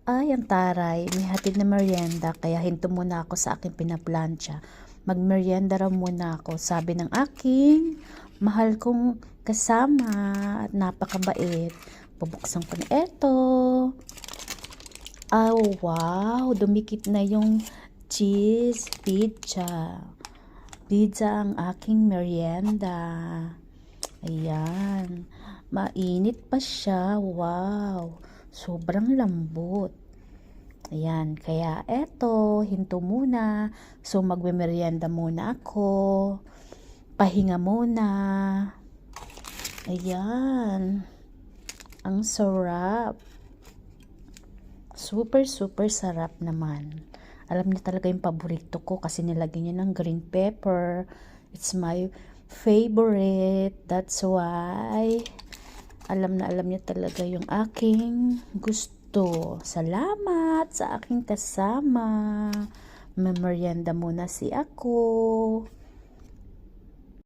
Ay, ang taray, may hatid na merienda, kaya hinto muna ako sa aking pinaplansya. Magmerienda raw muna ako, sabi ng aking mahal kong kasama at napakabait. Bubuksan ko na eto. Oh, wow, dumikit na yung cheese pizza. Pizza ang aking merienda. Ayan, mainit pa siya. Wow, sobrang lambot. Ayan, kaya eto, hinto muna. So, magme-merienda muna ako. Pahinga muna. Ayan, ang sarap. Super, super sarap naman. Alam niya talaga yung paborito ko kasi nilagyan niya ng green pepper. It's my favorite. That's why alam na alam niya talaga yung aking gusto. Salamat sa aking kasama. Merienda muna si ako.